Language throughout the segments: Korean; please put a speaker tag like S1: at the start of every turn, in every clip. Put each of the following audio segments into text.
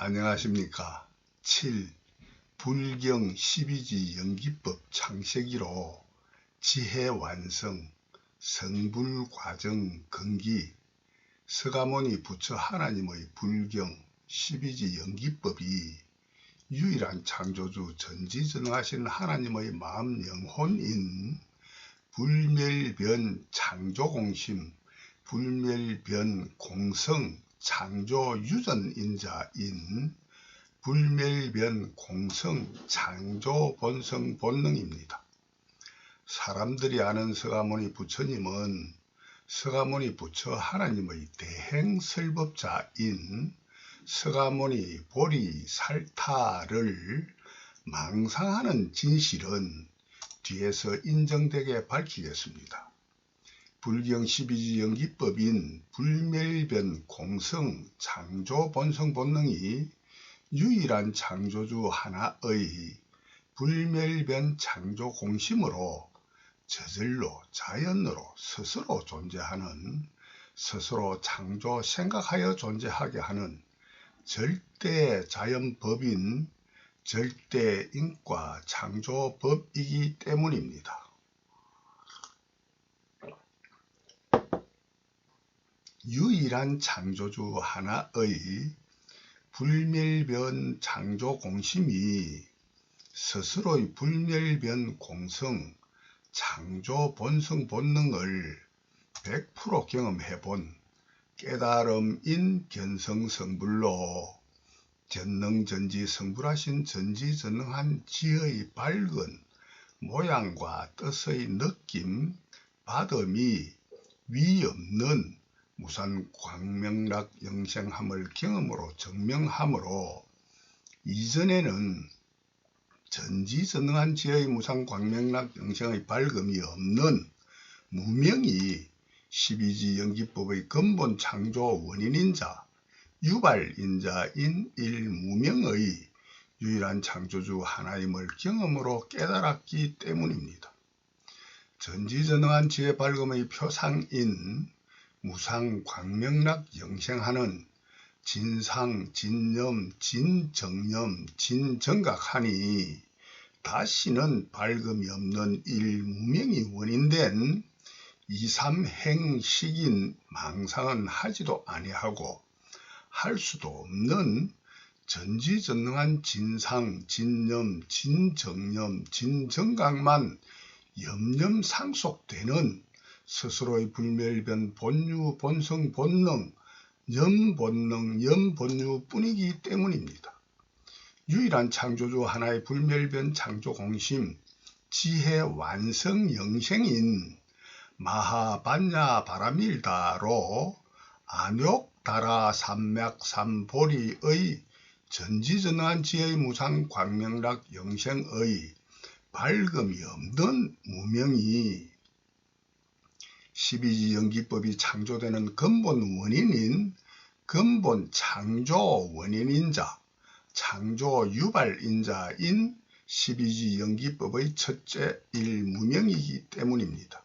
S1: 안녕하십니까. 7. 불경 12지 연기법 창세기로 지혜 완성, 성불 과정 근기, 서가모니 부처 하나님의 불경 12지 연기법이 유일한 창조주 전지전능하신 하나님의 마음 영혼인 불멸변 창조공심, 불멸변 공성 창조유전인자인 불멸변 공성 창조본성 본능입니다. 사람들이 아는 서가모니 부처님은 서가모니 부처 하나님의 대행설법자인 서가모니 보리살타를 망상하는 진실은 뒤에서 인정되게 밝히겠습니다. 불경 12지 연기법인 불멸변 공성 창조본성 본능이 유일한 창조주 하나의 불멸변 창조공심으로 저절로 자연으로 스스로 존재하는, 스스로 창조 생각하여 존재하게 하는 절대 자연법인 절대인과 창조법이기 때문입니다. 유일한 창조주 하나의 불멸변 창조공심이 스스로의 불멸변 공성 창조본성 본능을 100% 경험해본 깨달음인 견성성불로 전능전지성불하신 전지전능한 지의 밝은 모양과 뜻의 느낌, 받음이 위없는 무산 광명락 영생함을 경험으로 증명하므로 이전에는 전지전능한 지의 무상 광명락 영생의 밝음이 없는 무명이 12지 연기법의 근본 창조 원인인자 유발인자인 일무명의 유일한 창조주 하나임을 경험으로 깨달았기 때문입니다. 전지전능한 지의 밝음의 표상인 무상 광명락 영생하는 진상, 진념, 진정념, 진정각하니 다시는 밝음이 없는 일무명이 원인된 이삼행식인 망상은 하지도 아니하고 할 수도 없는 전지전능한 진상, 진념, 진정념, 진정각만 염염상속되는 스스로의 불멸변 본유, 본성, 본능, 염본능, 염본유뿐이기 때문입니다. 유일한 창조주 하나의 불멸변 창조공심, 지혜 완성 영생인 마하반야 바라밀다로 안욕다라 삼맥삼보리의 전지전능한 지혜의 무상 광명락 영생의 밝음이 없는 무명이 12지 연기법이 창조되는 근본 원인인 근본 창조 원인인자, 창조 유발인자인 12지 연기법의 첫째 일무명이기 때문입니다.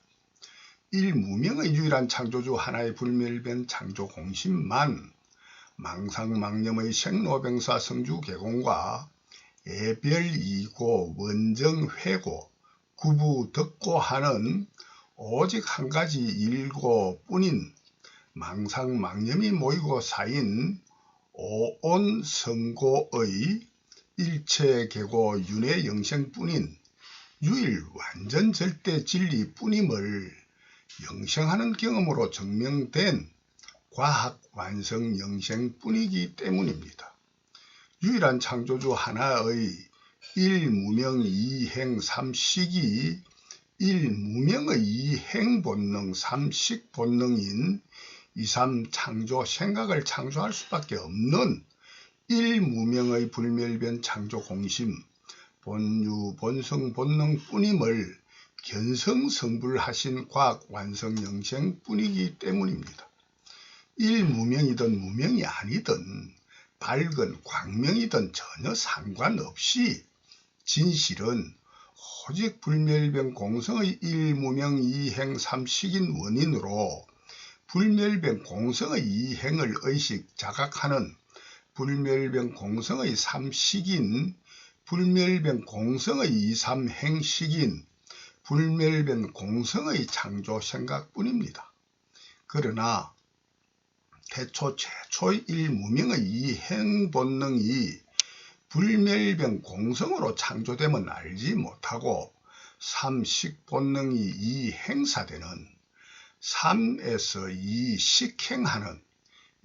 S1: 일무명의 유일한 창조주 하나의 불멸변 창조 공심만 망상망념의 생로병사 성주개공과 애별이고 원정회고 구부덕고 하는 오직 한 가지 일고 뿐인 망상망념이 모이고 쌓인 오온성고의 일체계고 윤회영생뿐인 유일 완전 절대 진리 뿐임을 영생하는 경험으로 증명된 과학 완성 영생뿐이기 때문입니다. 유일한 창조주 하나의 일무명 이행 삼식이 일무명의 이행본능 삼식본능인 이삼 창조 생각을 창조할 수밖에 없는 일무명의 불멸변 창조공심 본유 본성 본능 뿐임을 견성성불하신 과학 완성 영생 뿐이기 때문입니다. 일무명이든 무명이 아니든 밝은 광명이든 전혀 상관없이 진실은 오직 불멸변 공성의 일무명 이행 삼식인 원인으로 불멸변 공성의 이행을 의식 자각하는 불멸병 공성의 3식인 불멸병 공성의 2,3행식인 불멸병 공성의 창조 생각뿐입니다. 그러나 태초 최초의 일무명의 이 행본능이 불멸병 공성으로 창조됨은 알지 못하고 삼식본능이 이 행사되는 삼에서 이 식행하는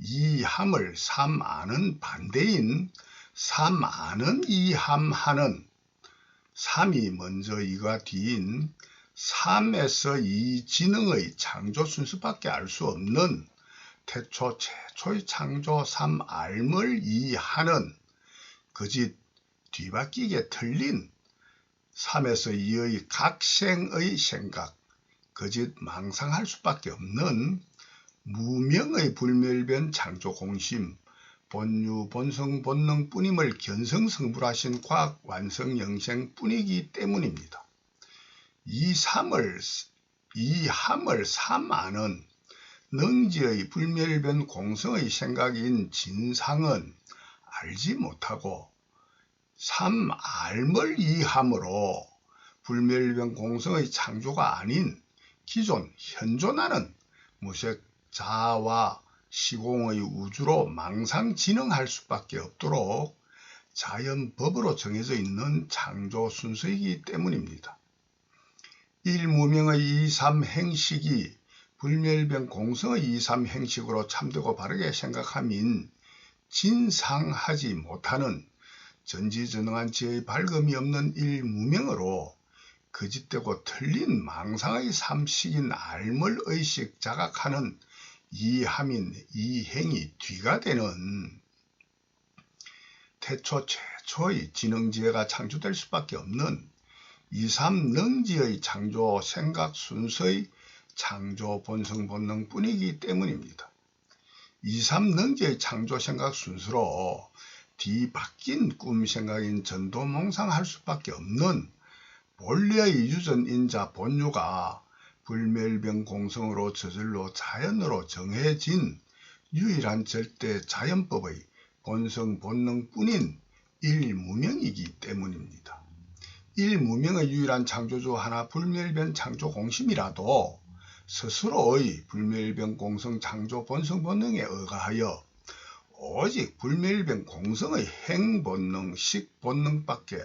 S1: 이함을 삼아는 반대인 삼아는 이함하는 삼이 먼저 이가 뒤인 삼에서 이 지능의 창조 순수밖에 알 수 없는 태초 최초의 창조 삼알을 이하는 거짓 뒤바뀌게 틀린 3에서 2의 각생의 생각, 거짓 망상할 수밖에 없는 무명의 불멸변 창조 공심, 본유 본성 본능뿐임을 견성성불하신 과학 완성 영생뿐이기 때문입니다. 이 함을 삼아는 능지의 불멸변 공성의 생각인 진상은 알지 못하고 삼알을 이함으로 불멸변 공성의 창조가 아닌 기존 현존하는 무색 자아와 시공의 우주로 망상진흥할 수밖에 없도록 자연법으로 정해져 있는 창조 순서이기 때문입니다. 일무명의 2,3행식이 불멸변 공성의 2,3행식으로 참되고 바르게 생각함인 진상하지 못하는 전지전능한 지혜의 밝음이 없는 일무명으로 거짓되고 틀린 망상의 삼식인 알물 의식 자각하는 이함인 이행이 뒤가 되는 태초 최초의 지능지혜가 창조될 수밖에 없는 2,3능지의 창조 생각 순서의 창조 본성 본능뿐이기 때문입니다. 2,3능지의 창조 생각 순서로 뒤바뀐 꿈 생각인 전도 몽상할 수밖에 없는 본래의 유전인자 본유가 불멸병 공성으로 저절로 자연으로 정해진 유일한 절대 자연법의 본성 본능뿐인 일무명이기 때문입니다. 일무명의 유일한 창조주 하나 불멸변 창조 공심이라도 스스로의 불멸변 공성 창조 본성 본능에 의거하여 오직 불멸변 공성의 행본능 식본능밖에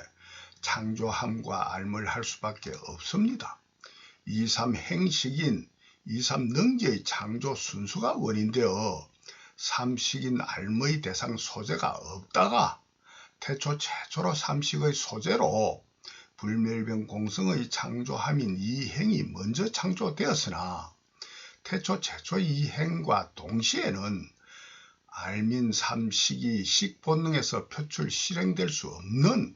S1: 창조함과 알물 할 수밖에 없습니다. 2,3행식인 2,3능지의 창조 순수가 원인되어 삼식인 알무의 대상 소재가 없다가 태초 최초로 삼식의 소재로 불멸변 공성의 창조함인 이 행이 먼저 창조되었으나 태초 최초의 이 행과 동시에는 알민 삼식이 식본능에서 표출 실행될 수 없는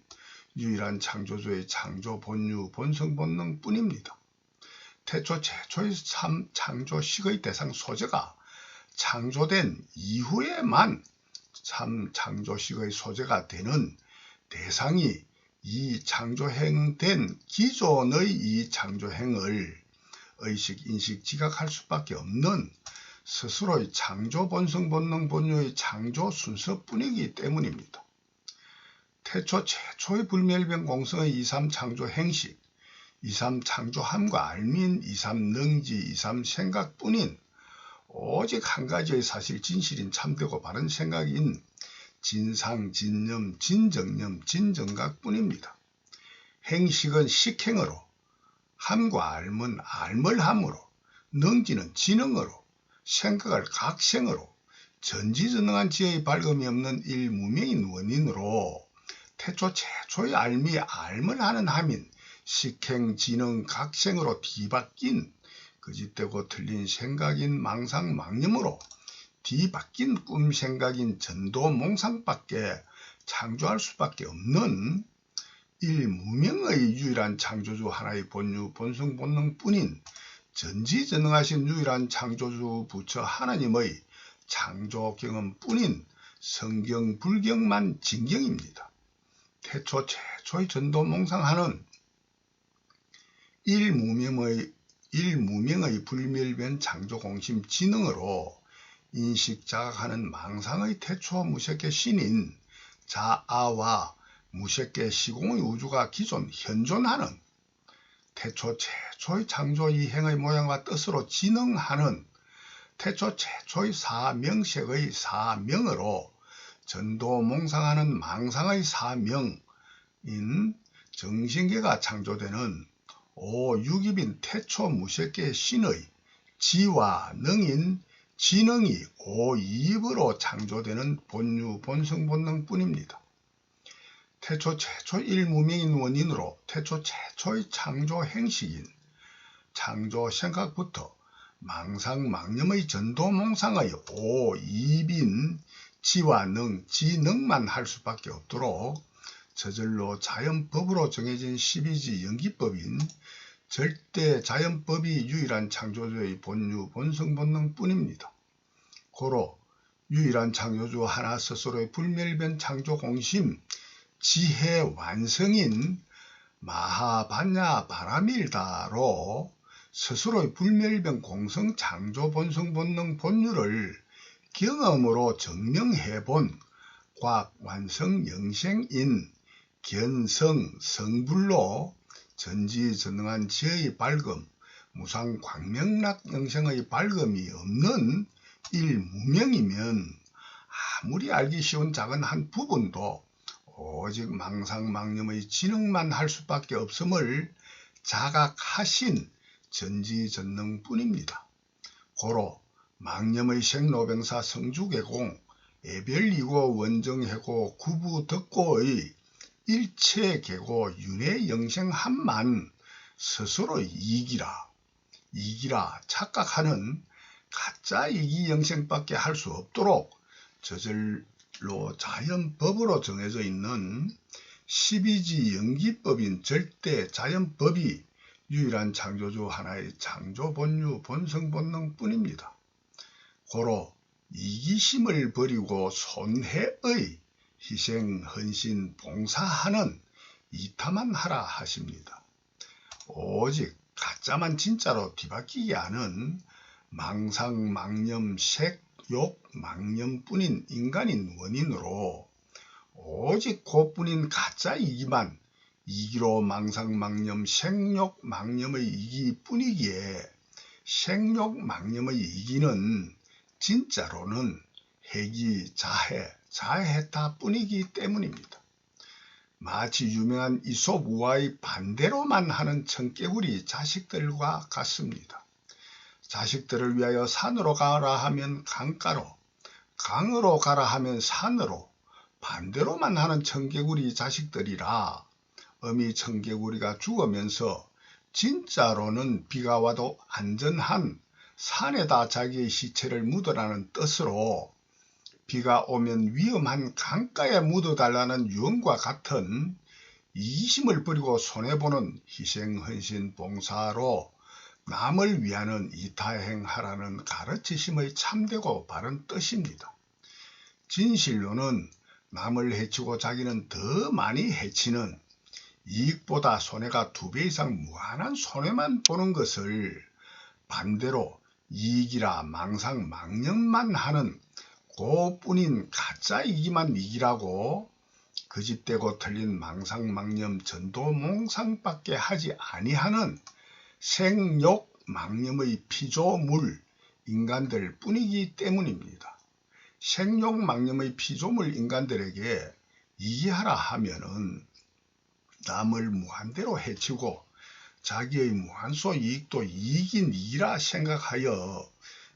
S1: 유일한 창조주의 창조 본유 본성 본능 뿐입니다. 태초 최초의 창조식의 대상 소재가 창조된 이후에만 창조식의 소재가 되는 대상이 이 창조행된 기존의 이 창조행을 의식, 인식, 지각할 수밖에 없는 스스로의 창조 본성 본능 본유의 창조 순서뿐이기 때문입니다. 태초 최초의 불멸변 공성의 2,3 창조 행식, 2,3 창조함과 알민, 2,3 능지, 2,3 생각뿐인 오직 한 가지의 사실 진실인 참되고 바른 생각인 진상, 진념, 진정념, 진정각뿐입니다. 행식은 식행으로, 함과 알은 알물함으로, 능지는 지능으로, 생각을 각생으로, 전지전능한 지혜의 밝음이 없는 일무명인 원인으로 태초 최초의 알미 알물 하는 함인 식행, 지능, 각생으로 뒤바뀐 거짓되고 틀린 생각인 망상, 망념으로 뒤바뀐 꿈 생각인 전도 몽상밖에 창조할 수밖에 없는 일무명의 유일한 창조주 하나의 본유 본성 본능뿐인 전지전능하신 유일한 창조주 부처 하나님의 창조 경험뿐인 성경 불경만 진경입니다. 태초 최초의 전도 몽상하는 일무명의 불멸변 창조 공심 지능으로 인식 자각하는 망상의 태초 무색계 신인 자아와 무색계 시공의 우주가 기존 현존하는 태초 최초의 창조 이행의 모양과 뜻으로 진흥하는 태초 최초의 사명색의 사명으로 전도몽상하는 망상의 사명인 정신계가 창조되는 오육입인 태초 무색계 신의 지와 능인 지능이 오이입으로 창조되는 본유 본성 본능뿐입니다. 태초 최초 일무명인 원인으로 태초 최초의 창조 행식인 창조 생각부터 망상 망념의 전도몽상의 오이입인 지와 능, 지능만 할 수밖에 없도록 저절로 자연법으로 정해진 12지 연기법인 절대 자연법이 유일한 창조주의 본유 본성 본능뿐입니다. 고로 유일한 창조주 하나 스스로의 불멸변 창조 공심 지혜 완성인 마하반야 바라밀다로 스스로의 불멸변 공성 창조 본성 본능 본유를 경험으로 증명해본 과학 완성 영생인 견성 성불로 전지전능한 지의 밝음 무상 광명락 영생의 밝음이 없는 일무명이면 아무리 알기 쉬운 작은 한 부분도 오직 망상망념의 지능만 할 수밖에 없음을 자각하신 전지전능뿐입니다. 고로 망념의 생로병사 성주계공 애별이고 원정해고 구부덕고의 일체계고 윤회영생함만 스스로 이기라 착각하는 가짜 이기영생밖에 할 수 없도록 저절로 자연법으로 정해져 있는 12지 연기법인 절대 자연법이 유일한 창조주 하나의 창조 본유 본성 본능뿐입니다. 고로 이기심을 버리고 손해의 희생 헌신 봉사하는 이타만 하라 하십니다. 오직 가짜만 진짜로 뒤바뀌게 하는 망상 망념 색욕 망념뿐인 인간인 원인으로 오직 그뿐인 가짜 이기만 이기로 망상 망념 생욕 망념의 이기뿐이기에 생욕 망념의 이기는 진짜로는 해기 자해타 뿐이기 때문입니다. 마치 유명한 이솝 우화의 반대로만 하는 청개구리 자식들과 같습니다. 자식들을 위하여 산으로 가라 하면 강가로, 강으로 가라 하면 산으로 반대로만 하는 청개구리 자식들이라 어미 청개구리가 죽으면서 진짜로는 비가 와도 안전한 산에다 자기의 시체를 묻으라는 뜻으로 비가 오면 위험한 강가에 묻어달라는 유언과 같은 이기심을 버리고 손해보는 희생 헌신 봉사로 남을 위하는 이타행하라는 가르치심의 참되고 바른 뜻입니다. 진실로는 남을 해치고 자기는 더 많이 해치는 이익보다 손해가 2배 이상 무한한 손해만 보는 것을 반대로 이익이라 망상 망념만 하는 그뿐인 가짜 이기만 이기라고 거짓되고 틀린 망상 망념 전도 몽상밖에 하지 아니하는 생욕 망념의 피조물 인간들 뿐이기 때문입니다. 생욕 망념의 피조물 인간들에게 이기하라 하면은 남을 무한대로 해치고 자기의 무한소 이익도 이익인 이라 생각하여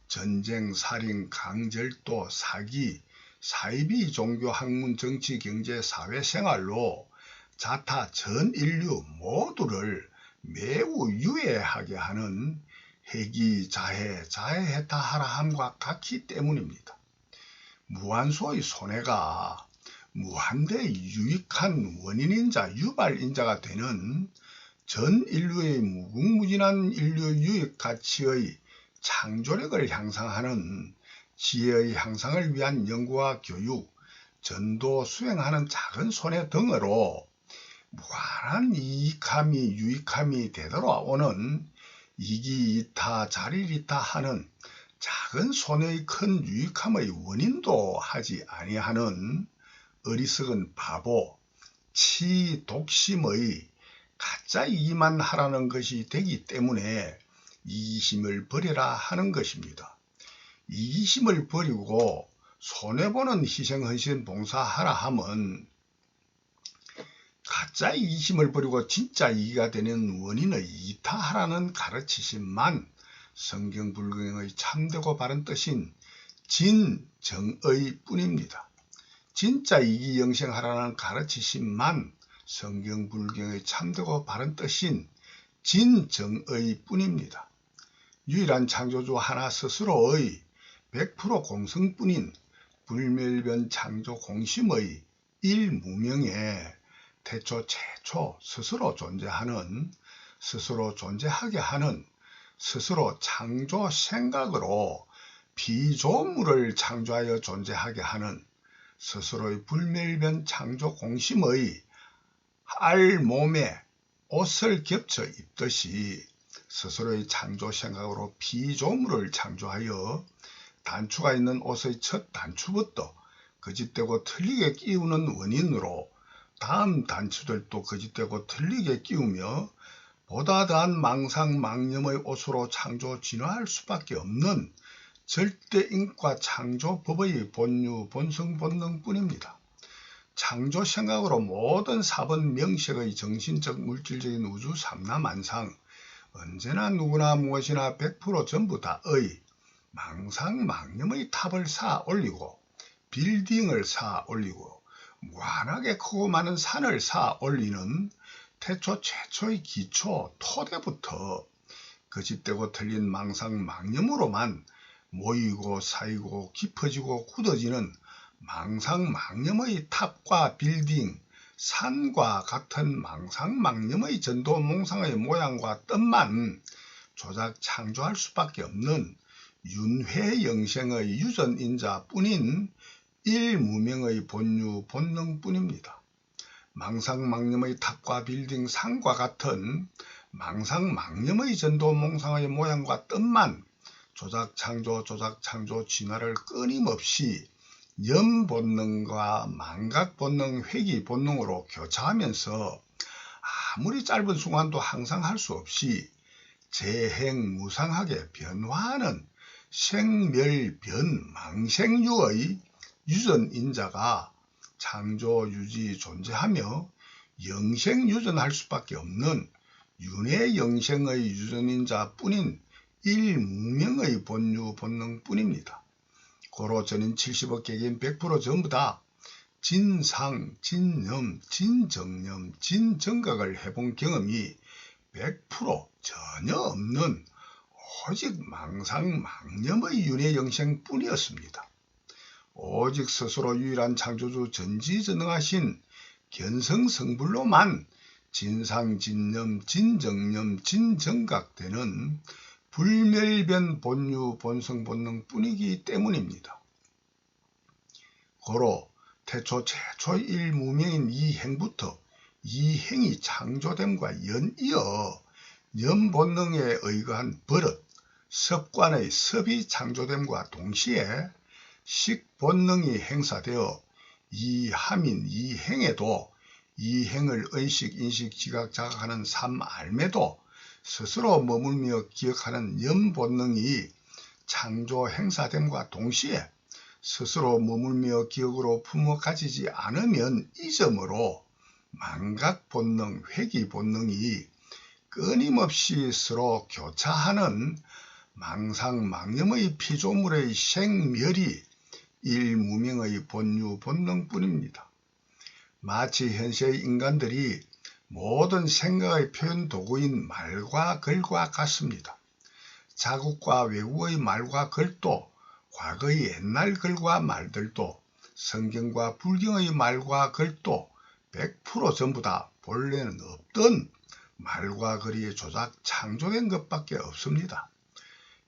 S1: 전쟁, 살인, 강절도, 사기, 사이비, 종교, 학문, 정치, 경제, 사회 생활로 자타 전 인류 모두를 매우 유해하게 하는 해기, 자해해타 하라 함과 같기 때문입니다. 무한소의 손해가 무한대 유익한 원인인자, 유발인자가 되는 전 인류의 무궁무진한 인류 유익 가치의 창조력을 향상하는 지혜의 향상을 위한 연구와 교육, 전도 수행하는 작은 손해 등으로 무한한 유익함이 되돌아오는 이기이타 자리이타 하는 작은 손해의 큰 유익함의 원인도 하지 아니하는 어리석은 바보, 치독심의 가짜 이기만 하라는 것이 되기 때문에 이기심을 버려라 하는 것입니다. 이기심을 버리고 손해보는 희생헌신 봉사하라 하면 가짜 이기심을 버리고 진짜 이기가 되는 원인의 이타하라는 가르치심만 성경 불경의 참되고 바른 뜻인 진정의 뿐입니다. 진짜 이기 영생하라는 가르치심만 성경 불경의 참되고 바른 뜻인 진정의 뿐입니다. 유일한 창조주 하나 스스로의 100% 공성뿐인 불멸변 창조 공심의 일무명에 태초 최초 스스로 존재하는, 스스로 존재하게 하는, 스스로 창조 생각으로 피조물을 창조하여 존재하게 하는 스스로의 불멸변 창조 공심의 알몸에 옷을 겹쳐 입듯이 스스로의 창조 생각으로 피조물을 창조하여 단추가 있는 옷의 첫 단추부터 거짓되고 틀리게 끼우는 원인으로 다음 단추들도 거짓되고 틀리게 끼우며 보다 더한 망상망념의 옷으로 창조 진화할 수밖에 없는 절대인과 창조법의 본유 본성 본능뿐입니다. 창조 생각으로 모든 사번 명색의 정신적 물질적인 우주 삼라만상 언제나 누구나 무엇이나 100% 전부 다의 망상망념의 탑을 쌓아 올리고 빌딩을 쌓아 올리고 무한하게 크고 많은 산을 쌓아 올리는 태초 최초의 기초 토대부터 거짓되고 틀린 망상망념으로만 모이고 쌓이고 깊어지고 굳어지는 망상망념의 탑과 빌딩, 산과 같은 망상망념의 전도몽상의 모양과 뜻만 조작 창조할 수밖에 없는 윤회영생의 유전인자뿐인 일무명의 본유 본능뿐입니다. 망상망념의 탑과 빌딩 산과 같은 망상망념의 전도몽상의 모양과 뜻만 조작창조 진화를 끊임없이 염본능과 망각본능, 회귀본능으로 교차하면서 아무리 짧은 순간도 항상 할 수 없이 재행무상하게 변화하는 생멸변 망생유의 유전인자가 창조유지 존재하며 영생유전할 수밖에 없는 윤회영생의 유전인자뿐인 일무명의 본유 본능뿐입니다. 고로 전인 70억 개개인 100% 전부 다 진상, 진념, 진정념, 진정각을 해본 경험이 100% 전혀 없는 오직 망상망념의 윤회영생뿐이었습니다. 오직 스스로 유일한 창조주 전지전능하신 견성성불로만 진상, 진념, 진정념, 진정각되는 불멸변 본유 본성 본능뿐이기 때문입니다. 고로 태초 최초 일무명인 이 행부터 이 행이 창조됨과 연이어 염본능에 의거한 버릇, 습관의 습이 창조됨과 동시에 식본능이 행사되어 이 함인 이 행에도 이 행을 의식, 인식, 지각, 자각하는 삼알매도 스스로 머물며 기억하는 염본능이 창조 행사됨과 동시에 스스로 머물며 기억으로 품어 가지지 않으면 이점으로 망각본능, 회귀본능이 끊임없이 서로 교차하는 망상망념의 피조물의 생멸이 일무명의 본유 본능뿐입니다. 마치 현세의 인간들이 모든 생각의 표현 도구인 말과 글과 같습니다. 자국과 외국의 말과 글도 과거의 옛날 글과 말들도 성경과 불경의 말과 글도 100% 전부 다 본래는 없던 말과 글이 조작 창조된 것밖에 없습니다.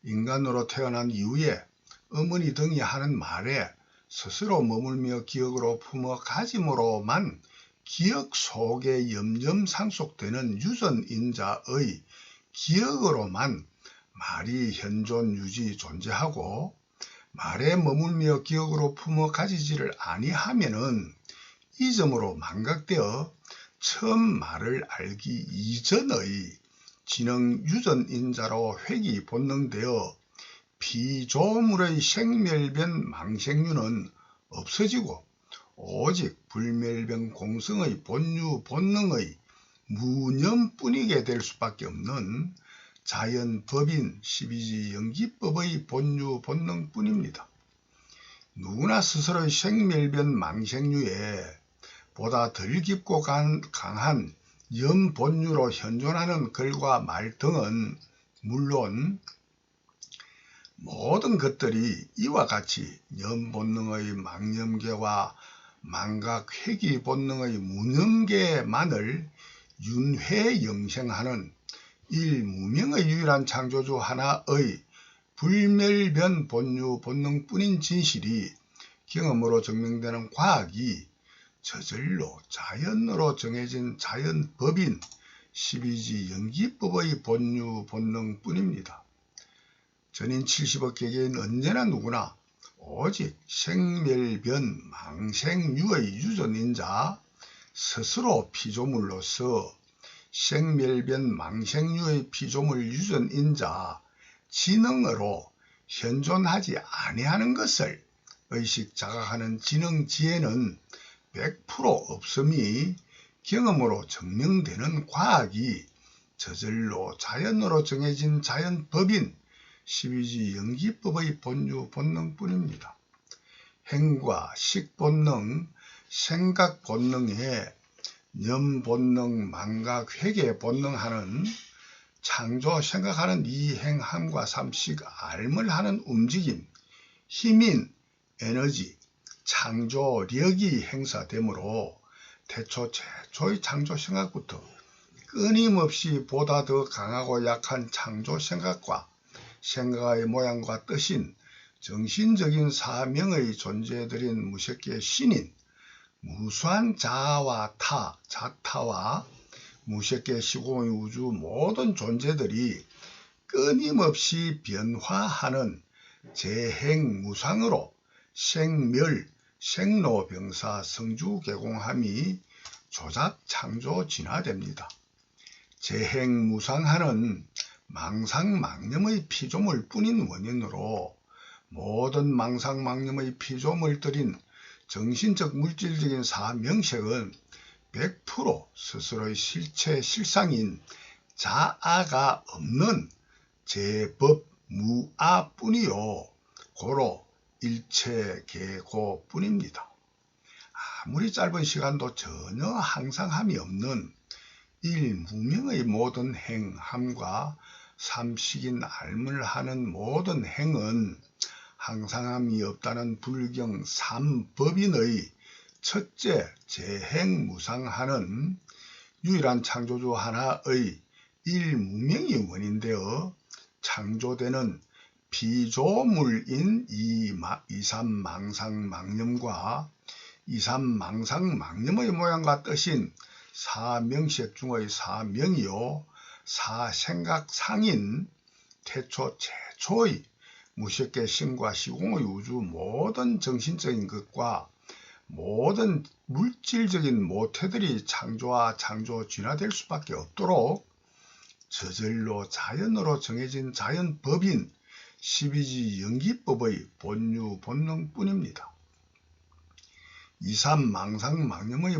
S1: 인간으로 태어난 이후에 어머니 등이 하는 말에 스스로 머물며 기억으로 품어 가짐으로만 기억 속에 염염상속되는 유전인자의 기억으로만 말이 현존 유지 존재하고 말에 머물며 기억으로 품어 가지지를 아니하면은 이 점으로 망각되어 처음 말을 알기 이전의 지능 유전인자로 회귀 본능되어 피조물의 생멸변 망생류는 없어지고 오직 불멸변 공성의 본유 본능의 무념뿐이게 될 수밖에 없는 자연법인 12지 연기법의 본유 본능뿐입니다. 누구나 스스로의 생멸변 망생류에 보다 덜 깊고 강한 염본유로 현존하는 글과 말 등은 물론 모든 것들이 이와 같이 염본능의 망념계와 망각회귀 본능의 무념계만을 윤회영생하는 일무명의 유일한 창조주 하나의 불멸변 본유 본능뿐인 진실이 경험으로 증명되는 과학이 저절로 자연으로 정해진 자연법인 12지 연기법의 본유 본능뿐입니다. 전인 70억 개개인 언제나 누구나 오직 생멸변 망생유의 유전인자 스스로 피조물로서 생멸변 망생유의 피조물 유전인자 지능으로 현존하지 아니하는 것을 의식 자각하는 지능지혜는 100% 없음이 경험으로 증명되는 과학이 저절로 자연으로 정해진 자연법인 12지 연기법의 본유 본능뿐입니다. 행과 식본능, 생각본능에 염본능, 망각, 회계 본능하는 창조 생각하는 이 행함과 삼식 알물 하는 움직임, 힘인 에너지, 창조력이 행사되므로 태초 최초의 창조 생각부터 끊임없이 보다 더 강하고 약한 창조 생각과 생각의 모양과 뜻인 정신적인 사명의 존재들인 무색계 신인 무수한 자아와 자타와 무색계 시공의 우주 모든 존재들이 끊임없이 변화하는 재행무상으로 생멸, 생로병사, 성주개공함이 조작, 창조, 진화됩니다. 재행무상하는 망상망념의 피조물 뿐인 원인으로 모든 망상망념의 피조물들인 정신적 물질적인 사명색은 100% 스스로의 실체 실상인 자아가 없는 제법 무아뿐이요 고로 일체계고뿐입니다. 아무리 짧은 시간도 전혀 항상함이 없는 일무명의 모든 행함과 삼식인 알물 하는 모든 행은 항상함이 없다는 불경 삼법인의 첫째 재행무상하는 유일한 창조주 하나의 일무명이 원인되어 창조되는 피조물인 이삼망상망념과 이삼망상망념의 모양과 뜻인 사명식 중의 사명이요 사생각상인 태초 최초의 무색계 신과 시공의 우주 모든 정신적인 것과 모든 물질적인 모태들이 창조와 창조 진화될 수밖에 없도록 저절로 자연으로 정해진 자연법인 12지 연기법의 본유 본능뿐입니다. 이삼망상망념의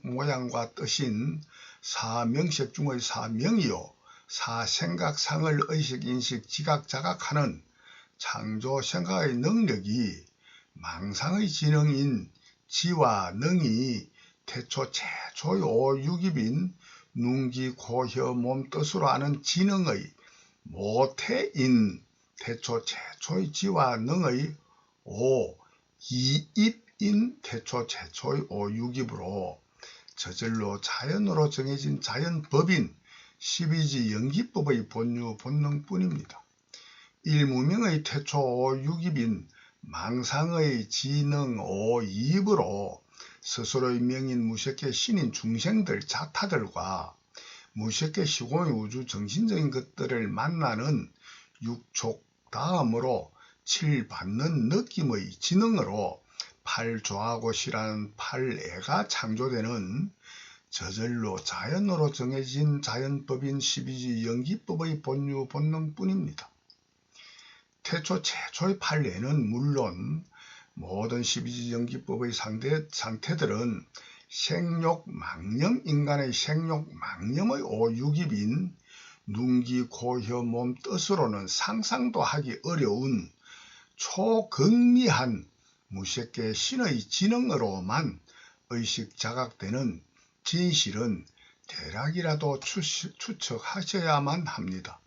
S1: 모양과 뜻인 사명식 중의 사명이요 사생각상을 의식, 인식, 지각, 자각하는 창조 생각의 능력이 망상의 지능인 지와 능이 태초 최초의 오육입인 눈기, 코, 혀, 몸, 뜻으로 아는 지능의 모태인 태초 최초의 지와 능의 이입인 태초 최초의 오육입으로 저절로 자연으로 정해진 자연법인 12지 연기법의 본유 본능뿐입니다. 일무명의 태초 오육입인 망상의 지능 오이입으로 스스로의 명인 무색계 신인 중생들 자타들과 무색계 시공의 우주 정신적인 것들을 만나는 육촉 다음으로 칠받는 느낌의 지능으로 팔조하고시라는 팔애가 창조되는 저절로 자연으로 정해진 자연법인 12지 연기법의 본유 본능뿐입니다. 태초 최초의 팔애는 물론 모든 12지 연기법의 상태들은 생욕망념, 인간의 생욕망념의 오육입인 눈기, 코, 혀, 몸, 뜻으로는 상상도 하기 어려운 초극미한 무색계 신의 지능으로만 의식 자각되는 진실은 대략이라도 추측하셔야만 합니다.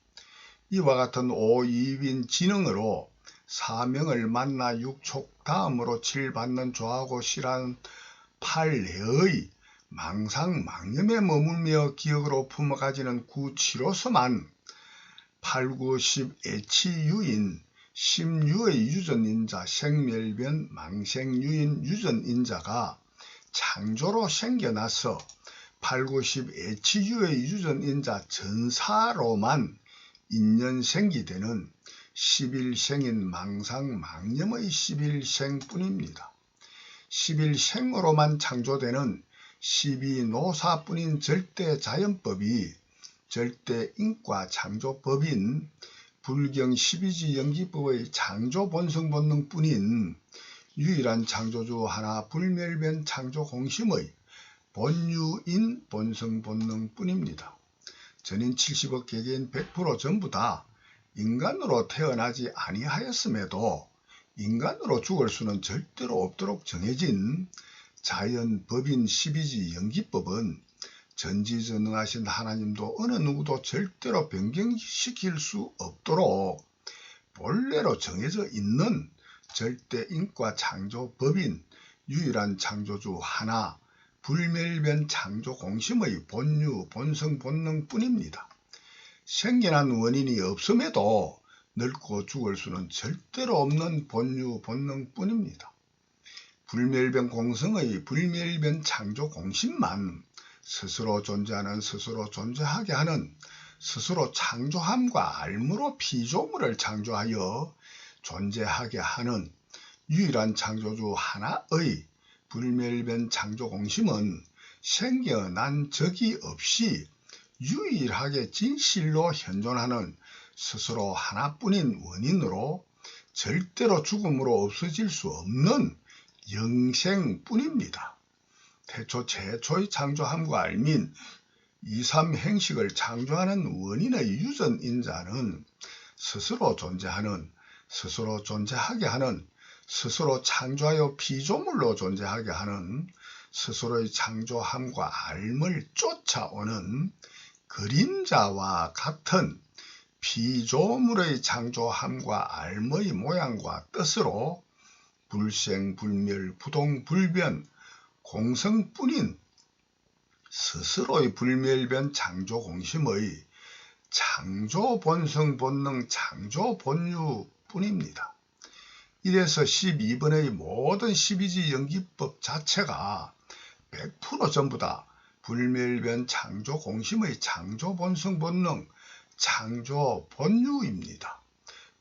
S1: 이와 같은 오이빈 지능으로 사명을 만나 육촉 다음으로 칠받는 조하고 실한 팔내의 망상망념에 머물며 기억으로 품어가지는 구치로서만 8, 9, 10 애치유인 16의 유전인자 생멸변 망생유인 유전인자가 창조로 생겨나서 8, 9, 10 애치유의 유전인자 전사로만 인연생기되는 11생인 망상망념의 11생뿐입니다. 11생으로만 창조되는 12노사뿐인 절대자연법이 절대인과 창조법인 불경 12지 연기법의 창조본성본능뿐인 유일한 창조주 하나 불멸변 창조공심의 본유인 본성본능뿐입니다. 전인 70억 개개인 100% 전부 다 인간으로 태어나지 아니하였음에도 인간으로 죽을 수는 절대로 없도록 정해진 자연법인 12지 연기법은 전지전능하신 하나님도 어느 누구도 절대로 변경시킬 수 없도록 본래로 정해져 있는 절대인과 창조법인 유일한 창조주 하나 불멸변 창조공심의 본유 본성 본능뿐입니다. 생겨난 원인이 없음에도 늙고 죽을 수는 절대로 없는 본유 본능뿐입니다. 불멸변 공성의 불멸변 창조공심만 스스로 존재하는 스스로 존재하게 하는 스스로 창조함과 알무로 피조물을 창조하여 존재하게 하는 유일한 창조주 하나의 불멸변 창조공심은 생겨난 적이 없이 유일하게 진실로 현존하는 스스로 하나뿐인 원인으로 절대로 죽음으로 없어질 수 없는 영생뿐입니다. 태초 최초의 창조함과 알민 2, 3행식을 창조하는 원인의 유전인자는 스스로 존재하는, 스스로 존재하게 하는, 스스로 창조하여 피조물로 존재하게 하는 스스로의 창조함과 알을 쫓아오는 그림자와 같은 피조물의 창조함과 알의 모양과 뜻으로 불생불멸 부동불변 공성뿐인 스스로의 불멸변 창조공심의 창조본성본능 창조본유뿐입니다. 이래서 12번의 모든 12지 연기법 자체가 100% 전부 다 불멸변 창조공심의 창조본성본능 창조본유입니다.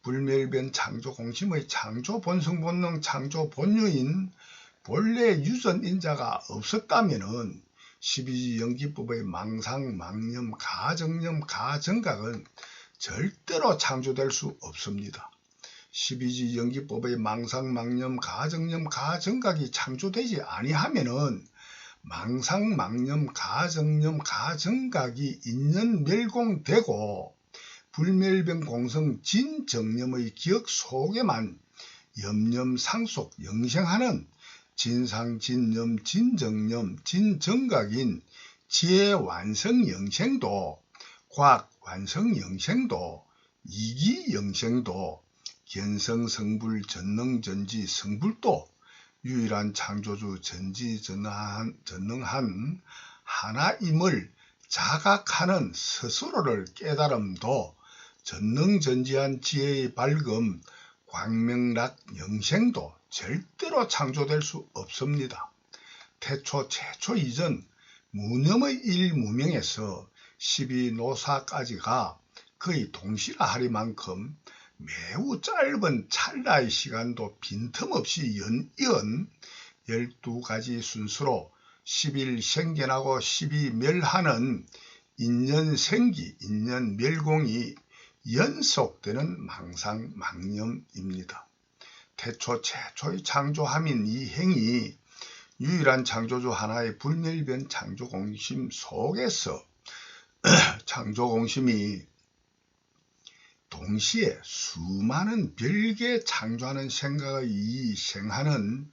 S1: 불멸변 창조공심의 창조본성본능 창조본유인 본래 유전인자가 없었다면 12지 연기법의 망상망념 가정념 가정각은 절대로 창조될 수 없습니다. 12지 연기법의 망상망념 가정념 가정각이 창조되지 아니하면은 망상망념 가정념 가정각이 인연멸공되고 불멸변 공성 진정념의 기억 속에만 염념상속 영생하는 진상진념 진정념 진정각인 지혜완성영생도 과학완성영생도 이기영생도 견성성불 전능전지 성불도 유일한 창조주 전지전능한 하나임을 자각하는 스스로를 깨달음도 전능전지한 지혜의 밝음 광명락 영생도 절대로 창조될 수 없습니다. 태초 최초 이전 무념의 일무명에서 12노사까지가 거의 동시라 하리만큼 매우 짧은 찰나의 시간도 빈틈없이 연이은 12가지 순서로 10일 생견하고 12 멸하는 인연생기, 인연멸공이 연속되는 망상망념입니다. 태초 최초의 창조함인 이 행이 유일한 창조주 하나의 불멸변 창조공심 속에서 창조공심이 동시에 수많은 별개 창조하는 생각의 이생하는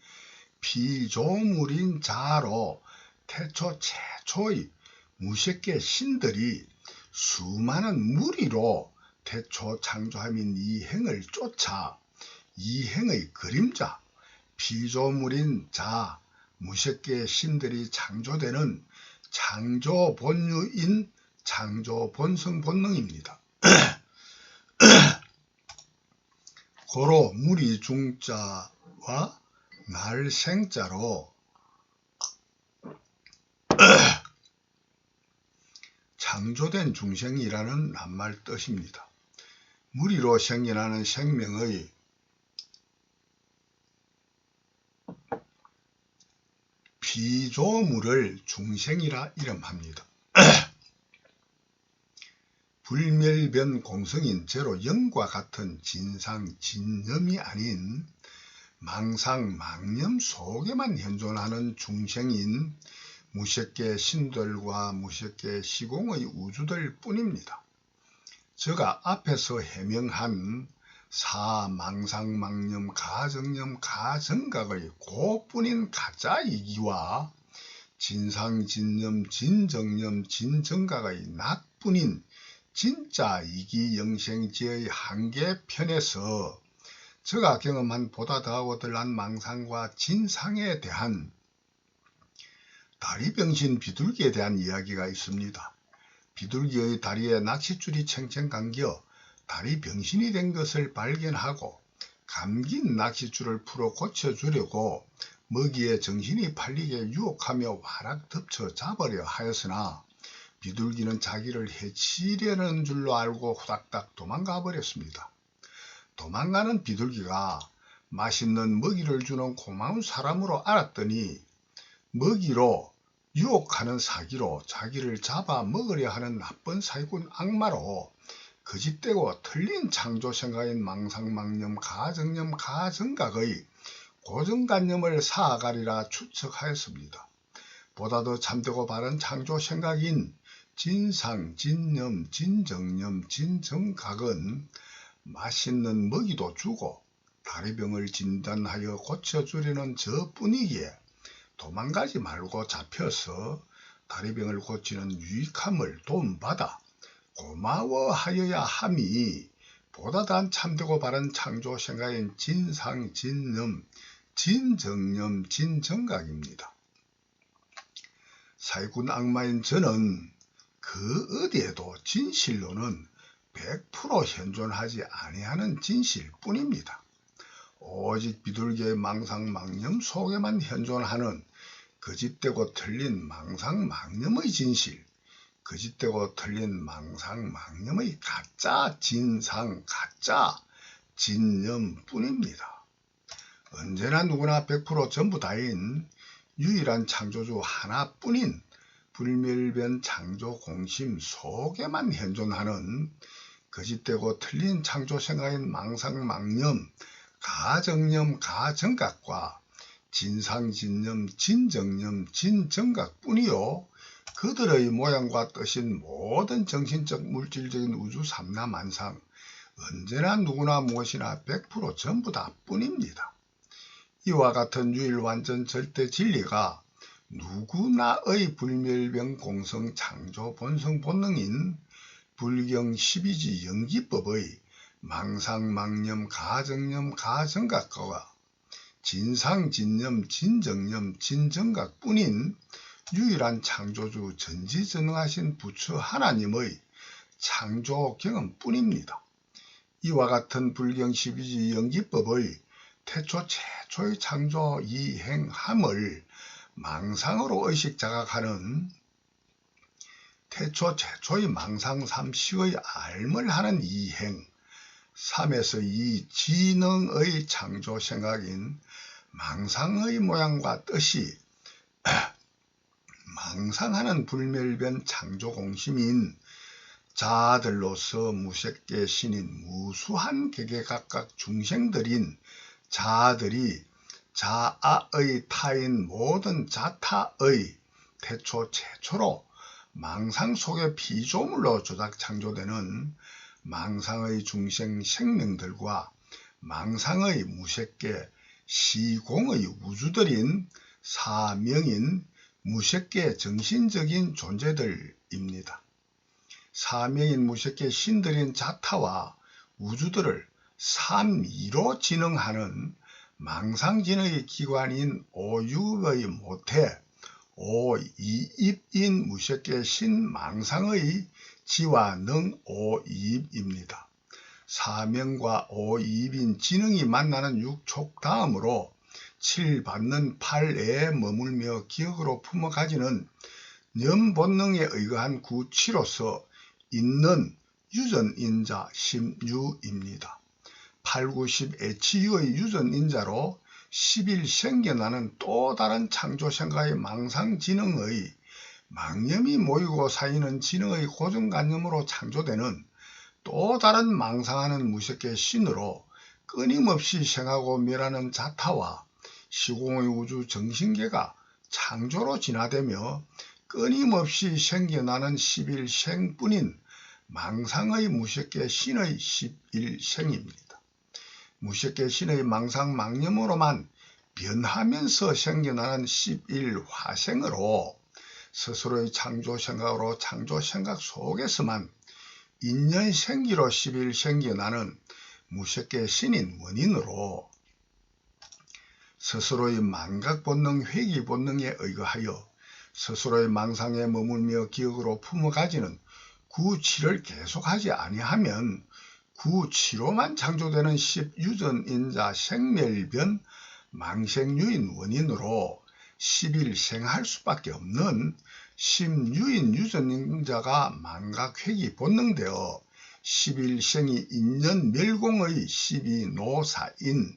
S1: 피조물인 자로 태초 최초의 무색계 신들이 수많은 무리로 태초 창조함인 이 행을 쫓아 이 행의 그림자 피조물인 자 무색계 신들이 창조되는 창조본유인 창조본성 본능입니다. 고로 무리 중자와 날생자로 창조된 중생이라는 낱말 뜻입니다. 무리로 생겨나는 생명의 피조물을 중생이라 이름합니다. 불멸변 공성인 제로 영과 같은 진상 진념이 아닌 망상 망념 속에만 현존하는 중생인 무색계 신들과 무색계 시공의 우주들 뿐입니다. 제가 앞에서 해명한 사망상망념 가정념 가정각의 고뿐인 가짜이기와 진상진념 진정념 진정각의 낙뿐인 진짜 이기영생지의 한계편에서 제가 경험한 보다 더하고 덜한 망상과 진상에 대한 다리병신 비둘기에 대한 이야기가 있습니다. 비둘기의 다리에 낚싯줄이 챙챙 감겨 다리 병신이 된 것을 발견하고 감긴 낚싯줄을 풀어 고쳐주려고 먹이에 정신이 팔리게 유혹하며 와락 덮쳐 잡으려 하였으나 비둘기는 자기를 해치려는 줄로 알고 후닥닥 도망가 버렸습니다. 도망가는 비둘기가 맛있는 먹이를 주는 고마운 사람으로 알았더니 먹이로 유혹하는 사기로 자기를 잡아 먹으려 하는 나쁜 사기꾼 악마로 거짓되고 틀린 창조생각인 망상망념 가정념 가정각의 고정관념을 쌓아가리라 추측하였습니다. 보다 더 참되고 바른 창조생각인 진상, 진념, 진정념, 진정각은 맛있는 먹이도 주고 다리병을 진단하여 고쳐주려는 저뿐이기에 도망가지 말고 잡혀서 다리병을 고치는 유익함을 도움받아 고마워하여야 함이 보다 더 참되고 바른 창조생각인 진상, 진념, 진정념, 진정각입니다. 사기꾼 악마인 저는 그 어디에도 진실로는 100% 현존하지 아니하는 진실뿐입니다. 오직 비둘기의 망상망념 속에만 현존하는 거짓되고 틀린 망상망념의 진실, 거짓되고 틀린 망상망념의 가짜 진상, 가짜 진념뿐입니다. 언제나 누구나 100% 전부 다인 유일한 창조주 하나뿐인 불멸변 창조 공심 속에만 현존하는 거짓되고 틀린 창조생각인 망상망념, 가정념, 가정각과 진상진념, 진정념, 진정각뿐이요 그들의 모양과 뜻인 모든 정신적 물질적인 우주 삼라만상 언제나 누구나 무엇이나 100% 전부 다 뿐입니다. 이와 같은 유일완전 절대 진리가 누구나의 불멸병 공성 창조 본성 본능인 불경 12지 연기법의 망상망념 가정념 가정각과 진상진념 진정념 진정각뿐인 유일한 창조주 전지전능하신 부처 하나님의 창조 경험뿐입니다. 이와 같은 불경 12지 연기법의 태초 최초의 창조 이행함을 망상으로 의식 자각하는 태초 제초의 망상 삼식의 알물 하는 이행, 3에서 이 지능의 창조 생각인 망상의 모양과 뜻이 망상하는 불멸변 창조 공심인 자아들로서 무색계 신인 무수한 객에 각각 중생들인 자아들이 자아의 타인 모든 자타의 태초 최초로 망상 속의 피조물로 조작 창조되는 망상의 중생 생명들과 망상의 무색계 시공의 우주들인 사명인 무색계 정신적인 존재들입니다. 사명인 무색계 신들인 자타와 우주들을 삼위로 진흥하는 망상진의 기관인 오육의 모태, 오이입인 무색계 신망상의 지와 능 오이입입니다. 사명과 오이입인 지능이 만나는 육촉 다음으로 7받는 8애에 머물며 기억으로 품어 가지는 년본능에 의거한 구치로서 있는 유전인자 심유입니다. 8, 9, 10 애치유의 유전인자로 10일 생겨나는 또 다른 창조생가의 망상지능의 망념이 모이고 쌓이는 지능의 고정관념으로 창조되는 또 다른 망상하는 무색계 신으로 끊임없이 생하고 멸하는 자타와 시공의 우주 정신계가 창조로 진화되며 끊임없이 생겨나는 11생뿐인 망상의 무색계 신의 11생입니다. 무색계 신의 망상 망념으로만 변하면서 생겨나는 11화생으로 스스로의 창조 생각으로 창조 생각 속에서만 인연 생기로 11 생겨나는 무색계 신인 원인으로 스스로의 만각 본능 회귀 본능에 의거하여 스스로의 망상에 머물며 기억으로 품어가지는 구치를 계속하지 아니하면 구치로만 창조되는 10유전인자 생멸변 망생유인 원인으로 10일 생할 수밖에 없는 10유인 유전인자가 만각회귀 본능되어 11생이 인연 멸공의 12노사인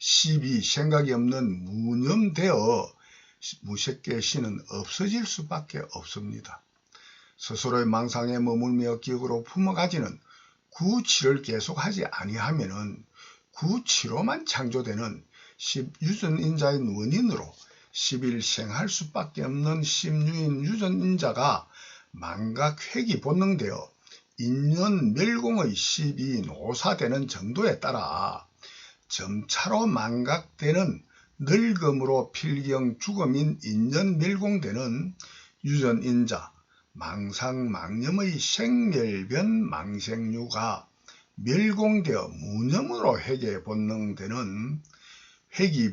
S1: 12생각이 없는 무념되어 무색계 신은 없어질 수밖에 없습니다. 스스로의 망상에 머물며 기억으로 품어가지는 구치를 계속하지 아니하면은 구치로만 창조되는 10유전인자인 원인으로 10일 생할 수밖에 없는 10유인 유전인자가 만각회귀 본능되어 인연 멸공의 12노사되는 정도에 따라 점차로 만각되는 늙음으로 필경 죽음인 인연 멸공되는 유전인자 망상 망념의 생멸변 망생유가 멸공되어 무념으로 회귀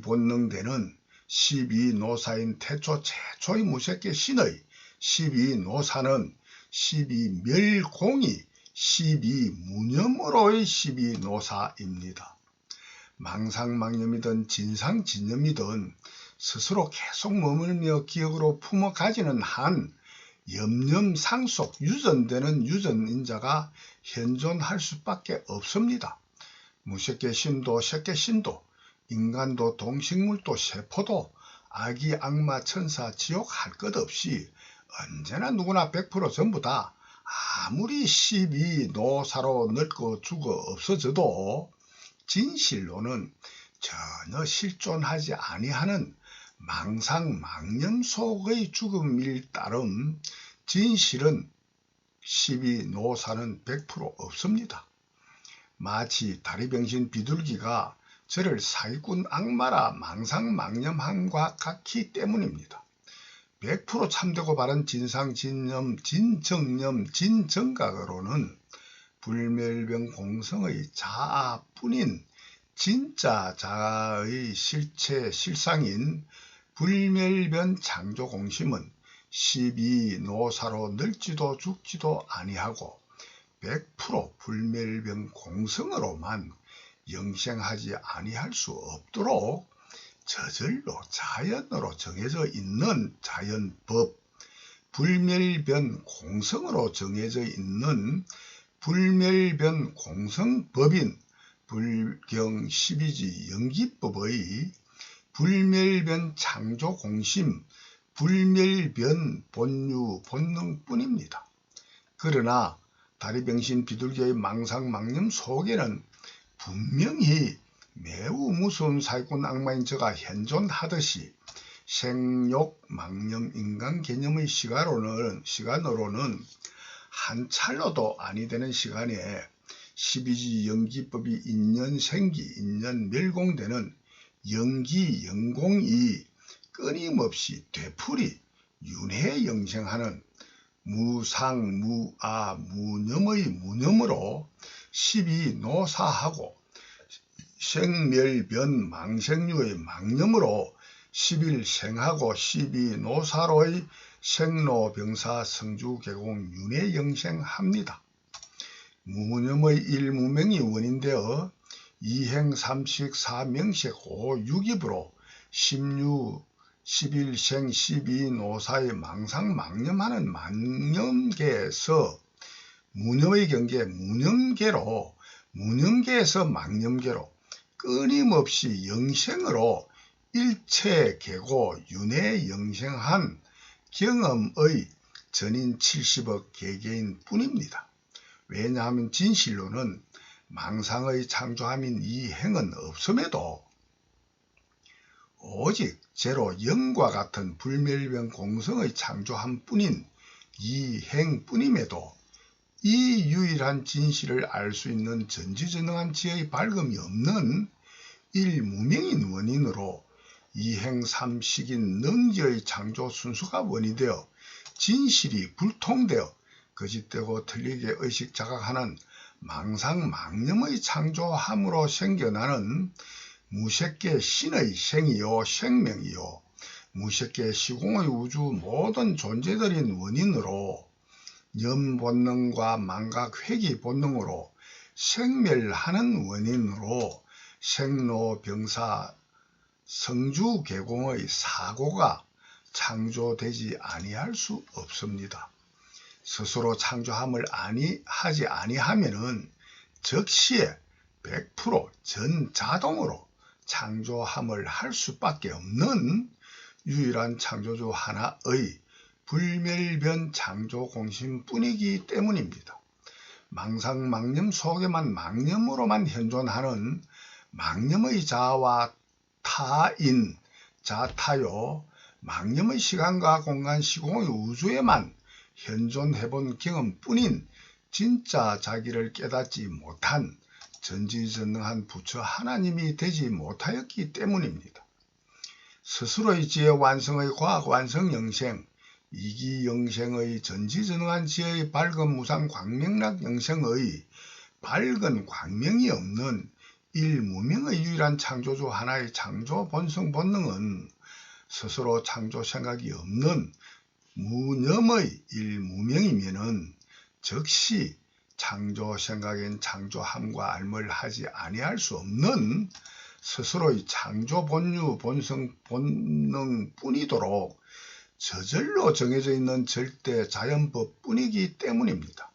S1: 본능되는 12노사인 태초 최초의 무색계 신의 12노사는 12멸공이 12무념으로의 12노사입니다. 망상망념이든 진상진념이든 스스로 계속 머물며 기억으로 품어 가지는 한 염념상속 유전되는 유전인자가 현존할 수밖에 없습니다. 무색계 신도 색계 신도 인간도 동식물도 세포도 아기 악마 천사 지옥 할 것 없이 언제나 누구나 100% 전부 다 아무리 12노사로 늙고 죽어 없어져도 진실로는 전혀 실존하지 아니하는 망상 망념 속의 죽음일 따름 진실은 12노사는 100% 없습니다. 마치 다리병신 비둘기가 저를 사기꾼 악마라 망상 망념함과 같기 때문입니다. 100% 참되고 바른 진상 진념 진정념 진정각으로는 불멸병 공성의 자아뿐인 진짜 자아의 실체 실상인 불멸변 창조 공심은 12노사로 늙지도 죽지도 아니하고 100% 불멸병 공성으로만 영생하지 아니할 수 없도록 저절로 자연으로 정해져 있는 자연법, 불멸변 공성으로 정해져 있는 불멸변 공성법인 불경 12지 연기법의 불멸변 창조 공심, 불멸변 본유 본능뿐입니다. 그러나 다리병신 비둘기의 망상망념 속에는 분명히 매우 무서운 사기꾼 악마인 저가 현존하듯이 생욕, 망념, 인간 개념의 시간으로는 한 찰나도 아니 되는 시간에 12지 연기법이 인연생기, 인연멸공되는 연기, 연공이 끊임없이 되풀이 윤회영생하는 무상, 무아, 무념의 무념으로 12노사하고 생멸변 망생류의 망념으로 11생하고 12노사로의 생로병사 성주계공 윤회영생합니다. 무념의 일무명이 원인되어 이행삼식 사명식 오육입으로 16, 11생 12노사의 망상망념하는 망념계에서 무념의 경계 무념계로 무념계에서 망념계로 끊임없이 영생으로 일체계고 윤회영생한 경험의 전인 70억 개개인 뿐입니다. 왜냐하면 진실로는 망상의 창조함인 이 행은 없음에도 오직 제로 영과 같은 불멸변 공성의 창조함 뿐인 이 행뿐임에도 이 유일한 진실을 알 수 있는 전지전능한 지혜의 밝음이 없는 일무명인 원인으로 이행삼식인 능지의 창조 순수가 원이되어 진실이 불통되어 거짓되고 틀리게 의식자각하는 망상망념의 창조함으로 생겨나는 무색계 신의 생이요 생명이요 무색계 시공의 우주 모든 존재들인 원인으로 염본능과 망각회기 본능으로 생멸하는 원인으로 생로병사 성주계공의 사고가 창조되지 아니할 수 없습니다. 스스로 창조함을 하지 아니하면은 즉시에 100% 전자동으로 창조함을 할 수밖에 없는 유일한 창조주 하나의 불멸변 창조 공심뿐이기 때문입니다. 망상망념 속에만 망념으로만 현존하는 망념의 자와 타인, 자타요, 망념의 시간과 공간 시공의 우주에만 현존해본 경험뿐인 진짜 자기를 깨닫지 못한 전지전능한 부처 하나님이 되지 못하였기 때문입니다. 스스로의 지혜 완성의 과학 완성 영생, 이기 영생의 전지전능한 지혜의 밝은 무상 광명락 영생의 밝은 광명이 없는 일무명의 유일한 창조주 하나의 창조 본성 본능은 스스로 창조 생각이 없는 무념의 일무명이면은 즉시 창조 생각엔 창조함과 알물 하지 아니할 수 없는 스스로의 창조 본유 본성 본능 뿐이도록 저절로 정해져 있는 절대 자연법 뿐이기 때문입니다.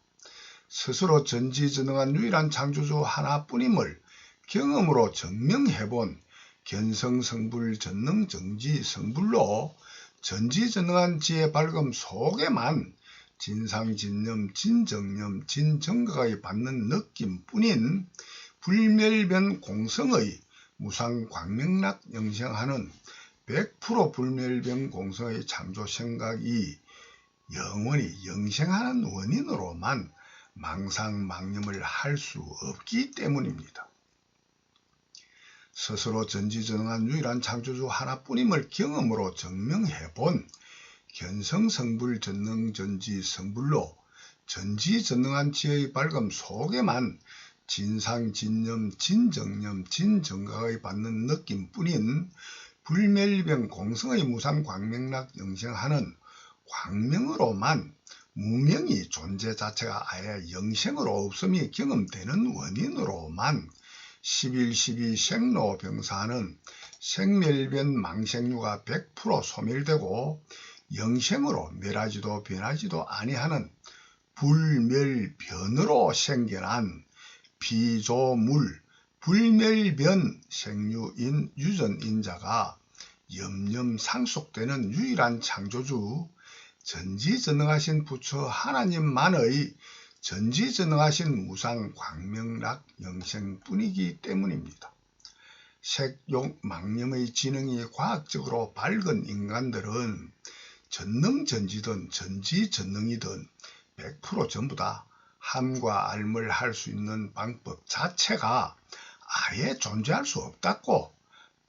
S1: 스스로 전지전능한 유일한 창조주 하나뿐임을 경험으로 증명해본 견성성불 전능정지 성불로 전지전능한 지혜 밝음 속에만 진상진념 진정념 진정각의 받는 느낌뿐인 불멸변 공성의 무상광명락 영생하는 100% 불멸변 공성의 창조생각이 영원히 영생하는 원인으로만 망상망념을 할 수 없기 때문입니다. 스스로 전지전능한 유일한 창조주 하나뿐임을 경험으로 증명해본 견성성불 전능전지 성불로 전지전능한 지혜의 밝음 속에만 진상진념 진정념 진정각의 받는 느낌뿐인 불멸변 공성의 무상광명락 영생하는 광명으로만 무명이 존재 자체가 아예 영생으로 없음이 경험되는 원인으로만 11.12 생로병사는 생멸변 망생류가 100% 소멸되고 영생으로 멸하지도 변하지도 아니하는 불멸변으로 생겨난 비조물 불멸변 생유인 유전인자가 염염상속되는 유일한 창조주 전지전능하신 부처 하나님만의 전지전능하신 무상 광명락 영생뿐이기 때문입니다. 색욕 망념의 지능이 과학적으로 밝은 인간들은 전능전지든 전지전능이든 100% 전부 다 함과 알물 할 수 있는 방법 자체가 아예 존재할 수 없다고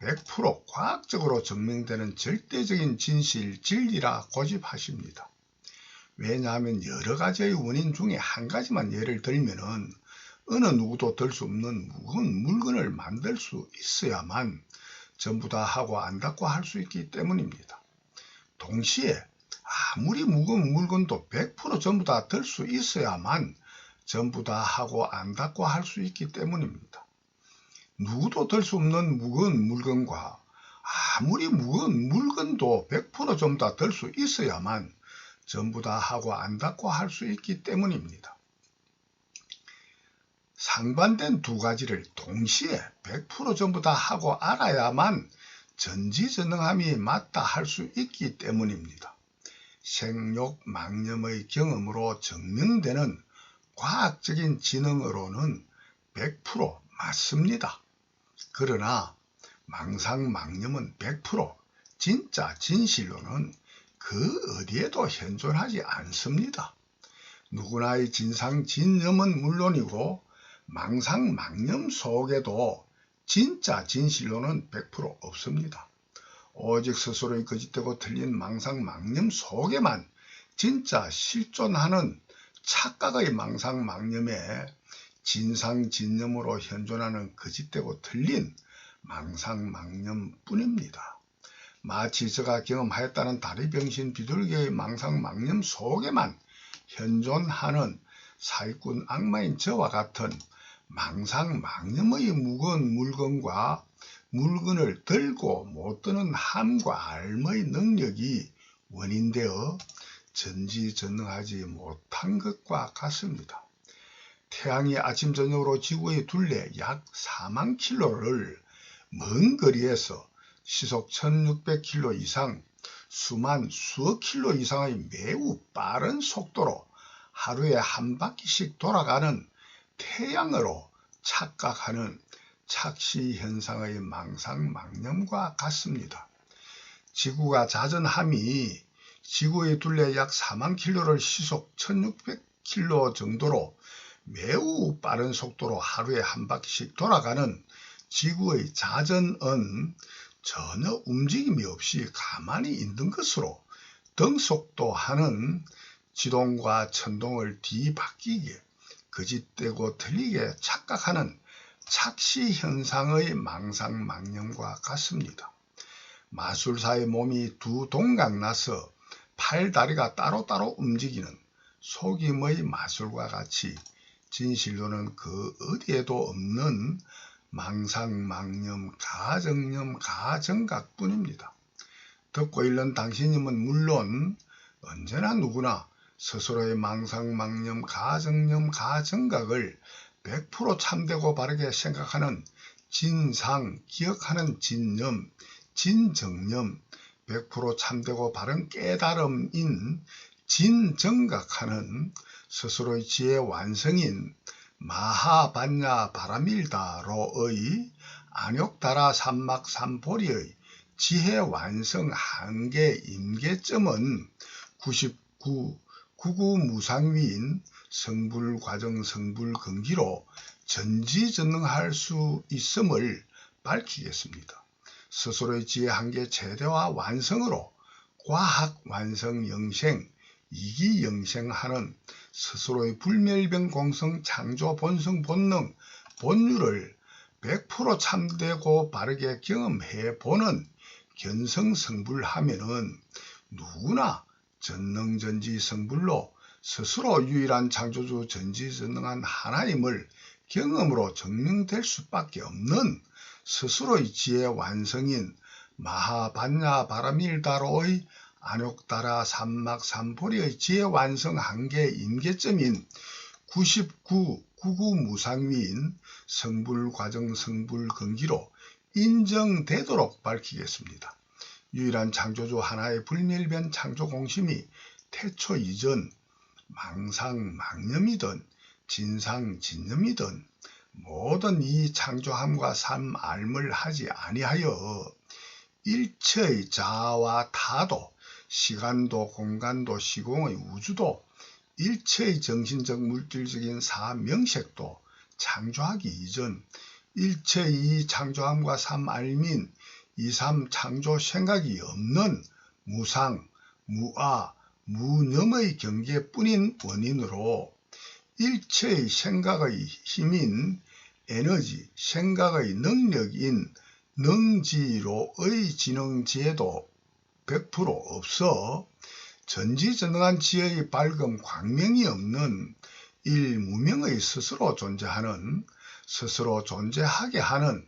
S1: 100% 과학적으로 증명되는 절대적인 진실, 진리라 고집하십니다. 왜냐하면 여러 가지의 원인 중에 한 가지만 예를 들면은 어느 누구도 들 수 없는 무거운 물건을 만들 수 있어야만 전부 다 하고 안 닫고 할 수 있기 때문입니다. 동시에 아무리 무거운 물건도 100% 전부 다 들 수 있어야만 전부 다 하고 안 닫고 할 수 있기 때문입니다. 누구도 들 수 없는 무거운 물건과 아무리 무거운 물건도 100% 전부 다 들 수 있어야만 전부 다 하고 안 닫고 할 수 있기 때문입니다. 상반된 두 가지를 동시에 100% 전부 다 하고 알아야만 전지전능함이 맞다 할 수 있기 때문입니다. 생욕 망념의 경험으로 증명되는 과학적인 지능으로는 100% 맞습니다. 그러나 망상망념은 100% 진짜 진실로는 그 어디에도 현존하지 않습니다. 누구나의 진상진념은 물론이고 망상망념 속에도 진짜 진실로는 100% 없습니다. 오직 스스로의 거짓되고 틀린 망상망념 속에만 진짜 실존하는 착각의 망상망념에 진상진념으로 현존하는 거짓되고 틀린 망상망념뿐입니다. 마치 저가 경험하였다는 다리병신 비둘기의 망상망념 속에만 현존하는 사기꾼 악마인 저와 같은 망상망념의 무거운 물건과 물건을 들고 못 드는 함과 알의 능력이 원인되어 전지전능하지 못한 것과 같습니다. 태양이 아침 저녁으로 지구의 둘레 약 4만 킬로를 먼 거리에서 시속 1600킬로 이상 수억 킬로 이상의 매우 빠른 속도로 하루에 한 바퀴씩 돌아가는 태양으로 착각하는 착시현상의 망상망념과 같습니다. 지구가 자전함이 지구의 둘레 약 4만 킬로를 시속 1600킬로 정도로 매우 빠른 속도로 하루에 한 바퀴씩 돌아가는 지구의 자전은 전혀 움직임이 없이 가만히 있는 것으로 등속도하는 지동과 천동을 뒤바뀌게 거짓되고 틀리게 착각하는 착시현상의 망상망념과 같습니다. 마술사의 몸이 두 동강 나서 팔다리가 따로따로 움직이는 속임의 마술과 같이 진실로는 그 어디에도 없는 망상망념, 가정념, 가정각뿐입니다. 듣고 있는 당신님은 물론 언제나 누구나 스스로의 망상망념, 가정념, 가정각을 100% 참되고 바르게 생각하는 진상, 기억하는 진념, 진정념, 100% 참되고 바른 깨달음인 진정각하는 스스로의 지혜 완성인 마하반야 바라밀다로의 안욕다라 삼막삼보리의 지혜 완성 한계 임계점은 99 무상위인 성불과정 성불근기로 전지전능할 수 있음을 밝히겠습니다. 스스로의 지혜 한계 최대화 완성으로 과학 완성 영생, 이기 영생하는 스스로의 불멸병 공성 창조 본성 본능 본유를 100% 참되고 바르게 경험해보는 견성성불하면은 누구나 전능전지 성불로 스스로 유일한 창조주 전지전능한 하나님을 경험으로 증명될 수밖에 없는 스스로의 지혜 완성인 마하반야 바라밀다로의 안욕따라 삼막삼보리의 지혜 완성 한계 임계점인 99 무상위인 성불과정 성불근기로 인정되도록 밝히겠습니다. 유일한 창조주 하나의 불멸변 창조공심이 태초 이전 망상망념이든 진상진념이든 모든 이 창조함과 삼알물 하지 아니하여 일체의 자아와 타도 시간도 공간도 시공의 우주도 일체의 정신적 물질적인 사명색도 창조하기 이전 일체의 이 창조함과 삼알민 이삼 창조 생각이 없는 무상, 무아, 무념의 경계뿐인 원인으로 일체의 생각의 힘인 에너지, 생각의 능력인 능지로의 지능지혜도 100% 없어 전지전능한 지혜의 밝음 광명이 없는 일무명의 스스로 존재하는 스스로 존재하게 하는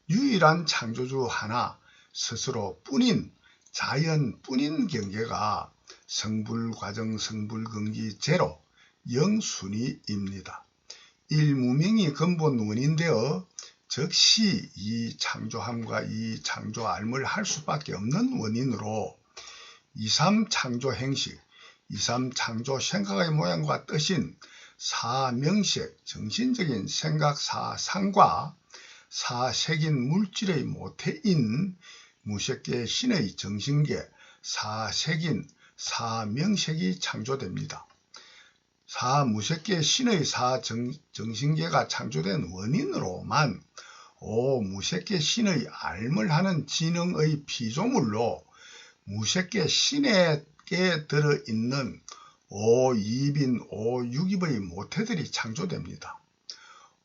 S1: 유일한 창조주 하나 스스로 뿐인 자연 뿐인 경계가 성불과정 성불근기 제로 영순위입니다. 일무명이 근본 원인되어 즉시 이 창조함과 이 창조알물 할 수밖에 없는 원인으로 이삼 창조 행식, 이삼 창조 생각의 모양과 뜻인 사명색, 정신적인 생각 사상과 사색인 물질의 모태인 무색계 신의 정신계 사색인 사명색이 창조됩니다. 사무색계 신의 사정신계가 창조된 원인으로만 오무색계 신의 알물하는 지능의 피조물로 무색계 신에게 들어있는 오이빈 오육입의 모태들이 창조됩니다.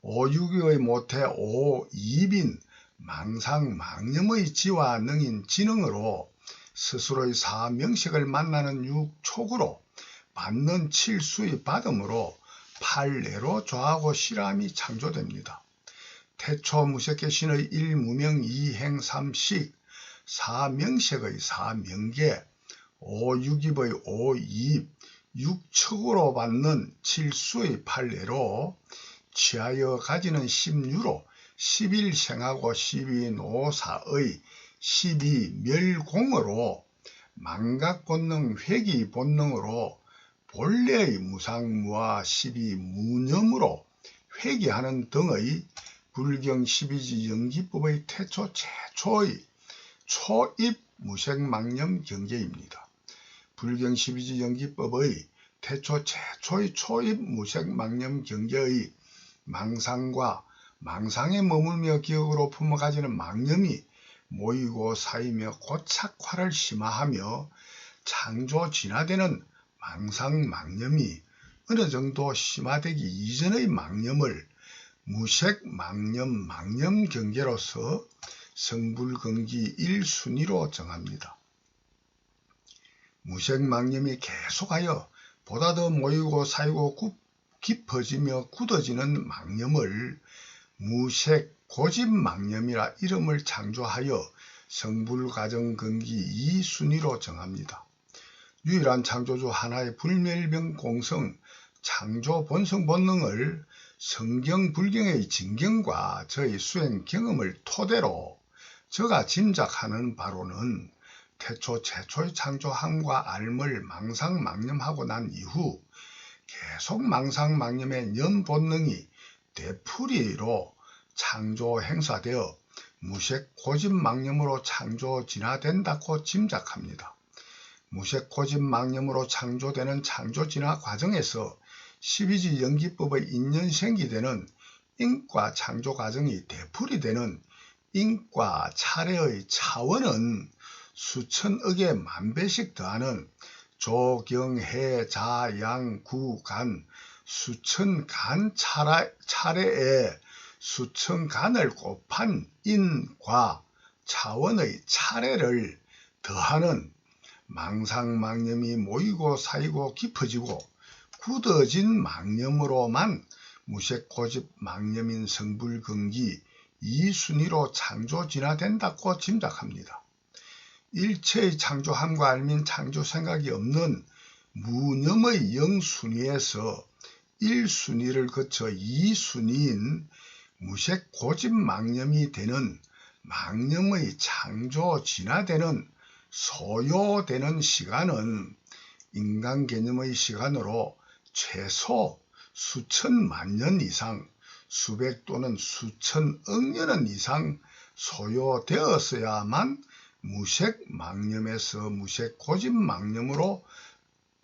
S1: 오육입의 모태 오이빈 망상망념의 지와 능인 지능으로 스스로의 사명색을 만나는 육촉으로 받는 칠수의 받음으로 팔례로 좌하고 실함이 창조됩니다. 태초 무색계 신의 일무명 이행삼식 사명색의 사명계 오육입의 오입 육척으로 받는 칠수의 팔례로 취하여 가지는 십유로 11생하고 12노사의 12멸공으로 망각본능 회귀본능으로 본래의 무상무아 12무념으로 회귀하는 등의 불경 12지 연기법의 태초 최초의 초입 무색망념 경계입니다. 불경 12지 연기법의 태초 최초의 초입 무색망념 경계의 망상과 망상에 머물며 기억으로 품어가지는 망념이 모이고 쌓이며 고착화를 심화하며 창조 진화되는 망상망념이 어느 정도 심화되기 이전의 망념을 무색망념 망념 경계로서 성불근기 1순위로 정합니다. 무색망념이 계속하여 보다 더 모이고 쌓이고 깊어지며 굳어지는 망념을 무색 고집망념이라 이름을 창조하여 성불과정근기 2순위로 정합니다. 유일한 창조주 하나의 불멸병 공성 창조 본성 본능을 성경 불경의 진경과 저의 수행 경험을 토대로 저가 짐작하는 바로는 태초 최초의 창조함과 알물 망상망념하고 난 이후 계속 망상망념의 년본능이 되풀이로 창조 행사되어 무색 고집망념으로 창조 진화된다고 짐작합니다. 무색 고집망념으로 창조되는 창조 진화 과정에서 12지 연기법의 인연생기되는 인과 창조 과정이 되풀이되는 인과 차례의 차원은 수천억의 만배씩 더하는 조경해 자양 구간 수천간 차례에 수천간을 곱한 인과 차원의 차례를 더하는 망상망념이 모이고 쌓이고 깊어지고 굳어진 망념으로만 무색고집 망념인 성불근기 2순위로 창조 진화된다고 짐작합니다. 일체의 창조함과 알민 창조 생각이 없는 무념의 영순위에서 1순위를 거쳐 2순위인 무색 고집 망념이 되는 망념의 창조 진화되는 소요되는 시간은 인간 개념의 시간으로 최소 수천만 년 이상, 수백 또는 수천억 년 이상 소요되었어야만 무색 망념에서 무색 고집 망념으로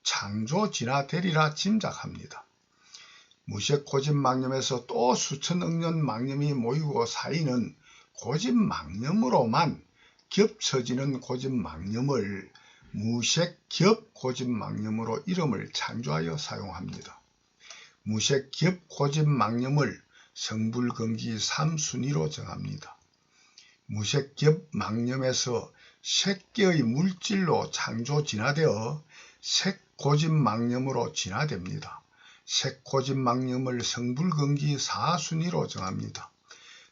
S1: 창조 진화되리라 짐작합니다. 무색 고집 망념에서 또 수천억 년 망념이 모이고 쌓이는 고집 망념으로만 겹쳐지는 고집 망념을 무색 겹 고집 망념으로 이름을 창조하여 사용합니다. 무색 겹 고집 망념을 성불근기 3순위로 정합니다. 무색 겹 망념에서 색계의 물질로 창조 진화되어 색 고집 망념으로 진화됩니다. 색 고집 망념을 성불근기 4순위로 정합니다.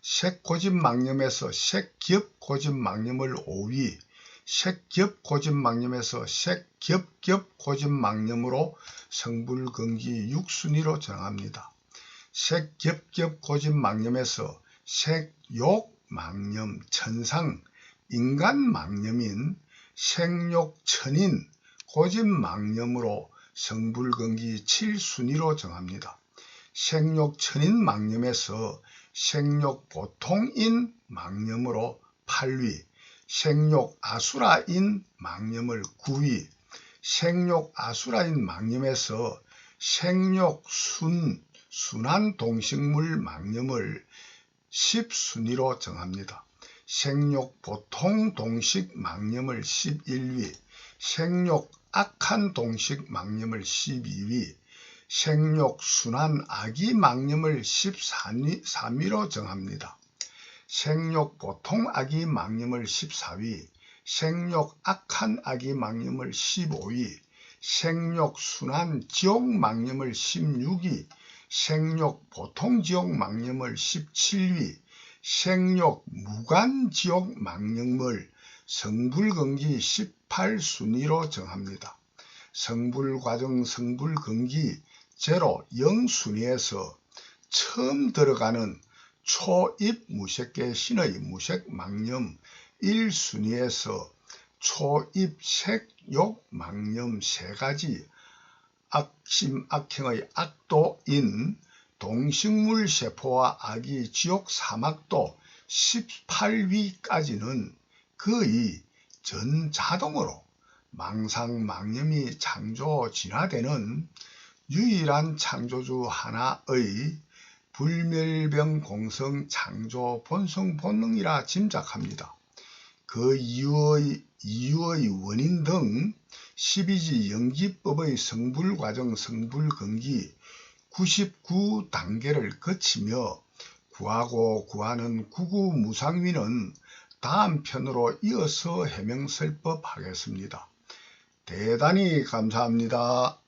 S1: 색 고집 망념에서 색겹 고집 망념을 5위, 색겹 고집 망념에서 색겹겹 고집 망념으로 성불근기 6순위로 정합니다. 색겹겹 고집 망념에서 색욕 망념, 천상, 인간 망념인 색욕천인 고집 망념으로 성불근기 7순위로 정합니다. 색욕천인 망념에서 색욕보통인 망념으로 8위, 색욕아수라인 망념을 9위, 색욕아수라인 망념에서 색욕순한 동식물 망념을 10순위로 정합니다. 색욕보통 동식 망념을 11위, 색욕악한 동식 망념을 12위, 색욕순한 악의 망념을 13위로 정합니다. 색욕보통 악의 망념을 14위, 색욕악한 악의 망념을 15위, 색욕순한 지옥 망념을 16위, 색욕보통 지옥 망념을 17위, 색욕 무관 지옥 망념을 성불근기 18순위로 정합니다. 성불과정 성불근기 0, 0순위에서 처음 들어가는 초입 무색계 신의 무색 망념 1순위에서 초입 색욕 망념 3가지 악심 악행의 악도인 동식물 세포와 악의 지옥 사막도 18위까지는 거의 전자동으로 망상망념이 창조 진화되는 유일한 창조주 하나의 불멸병 공성 창조 본성 본능이라 짐작합니다. 그 이유의 원인 등 12지 연기법의 성불과정 성불근기 99단계를 거치며 구하고 구하는 구구무상위는 다음 편으로 이어서 해명설법하겠습니다. 대단히 감사합니다.